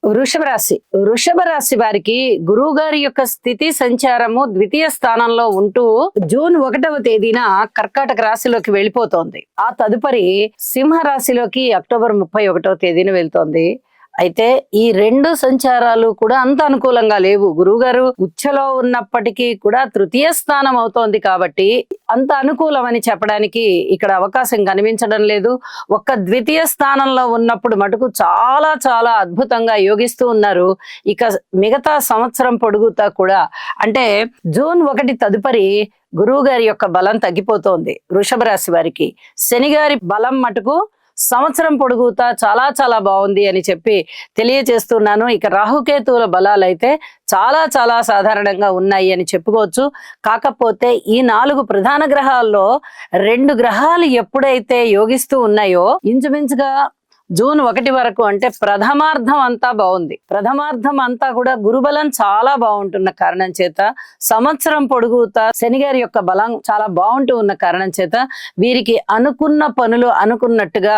వృషభ రాశి వారికి గురువు గారి యొక్క స్థితి సంచారము ద్వితీయ స్థానంలో ఉంటూ జూన్ 1వ తేదీన కర్కాటక రాశిలోకి వెళ్ళిపోతోంది. ఆ తదుపరి సింహ రాశిలోకి అక్టోబర్ 31వ తేదీన వెళ్తోంది. అయితే ఈ రెండు సంచారాలు కూడా అంత అనుకూలంగా లేవు. గురువుగారు ఉచ్చలో ఉన్నప్పటికీ కూడా తృతీయ స్థానం అవుతోంది కాబట్టి అంత అనుకూలం అని చెప్పడానికి ఇక్కడ అవకాశం కనిపించడం లేదు. ఒక్క ద్వితీయ స్థానంలో ఉన్నప్పుడు మటుకు చాలా చాలా అద్భుతంగా యోగిస్తూ ఉన్నారు. ఇక మిగతా సంవత్సరం పొడుగుతా కూడా అంటే జూన్ 1 తదుపరి గురువు గారి యొక్క బలం తగ్గిపోతోంది. వృషభ రాశి వారికి శని గారి బలం మటుకు సంవత్సరం పొడుగుతా చాలా చాలా బాగుంది అని చెప్పి తెలియజేస్తున్నాను. ఇక రాహుకేతువుల బలాలైతే చాలా చాలా సాధారణంగా ఉన్నాయి అని చెప్పుకోవచ్చు. కాకపోతే ఈ 4 ప్రధాన గ్రహాల్లో 2 గ్రహాలు ఎప్పుడైతే యోగిస్తూ ఉన్నాయో ఇంచుమించుగా జూన్ 1 వరకు అంటే ప్రథమార్థం అంతా బాగుంది. ప్రథమార్థం అంతా కూడా గురుబలం చాలా బాగుంటున్న కారణం చేత సంవత్సరం పొడుగుతా శని గారి యొక్క బలం చాలా బాగుంటూ ఉన్న కారణం చేత వీరికి అనుకున్న పనులు అనుకున్నట్టుగా